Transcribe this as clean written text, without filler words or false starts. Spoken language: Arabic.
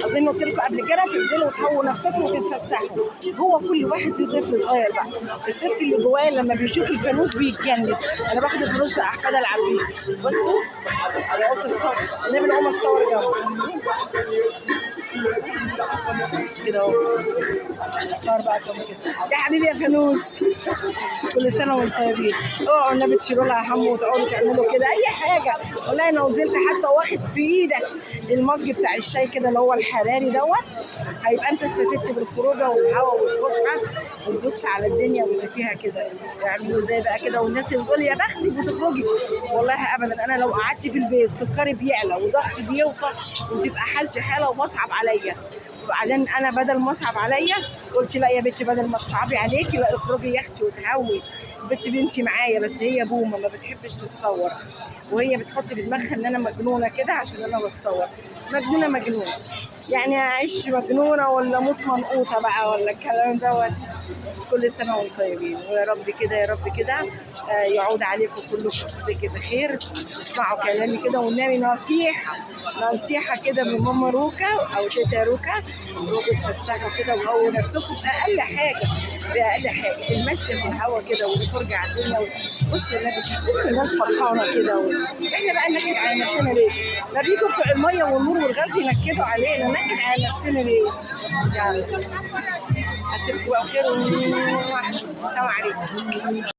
اظن قلت لكم قبل كده تنزلوا وتهووا نفسكم وتتفسحوا. هو كل واحد فيه طفل صغير بقى، الطفل اللي جواه لما بيشوف الفانوس بيتجنن. انا باخد الفانوس في احفاد العب بيه. بصوا انا قلت الصور، انا بنقوم الصور جنبه كده اهو. صار بقى كده يا حبيبي يا فانوس، كل سنه وانت طيبين. اوعوا النبي تشيلوا لها هم وتقعدوا تعملوا كده اي حاجه. والله انا نزلت حتى واخد في ايدك المج بتاع الشاي كده اللي هو الحراري دوت، هيبقى انت استفدت بالخروجه والهواء والفسحه وتبص على الدنيا واللي فيها كده. يعملوا زي بقى كده، والناس اللي بتقول يا بختي بتخرجي، والله ابدا. انا لو قعدت في البيت سكري بيعلى وضغطي بيوطى وتبقى حالتي حاله ومصعب عليا. وبعدين انا بدل ما اصعب عليا قلت لا يا بنتي، بدل ما تصعبي عليكي لا اخرجي يا اختي وتهوي. بنتي معايا بس هي بومه ما بتحبش تتصور، وهي بتحط في دماغها ان انا مجنونه كده عشان انا بتصور. مجنونه يعني اعيش مجنونه ولا اموت منقوطه بقى ولا الكلام دوت. كل سنه وانتم طيبين، ويا رب كده يا رب كده يعود عليكم كلكم كده خير. اسمعوا كلامي كده والنبي، نصيحه كده من ماما روكا او تيتا روكا. روحوا اتفسحوا كده وهووا نفسكم باقل حاجه، المشي في الهوا كده والفرجه على الدنيا. بص الناس فرحانه كده احنا بقى ننكد على نفسنا ليه؟ لا بيجوا بتوع الميه والنور والغاز ينكدوا علينا، ننكد على نفسنا ليه؟ يلا اسيبكم بقى بخير. السلام عليكم.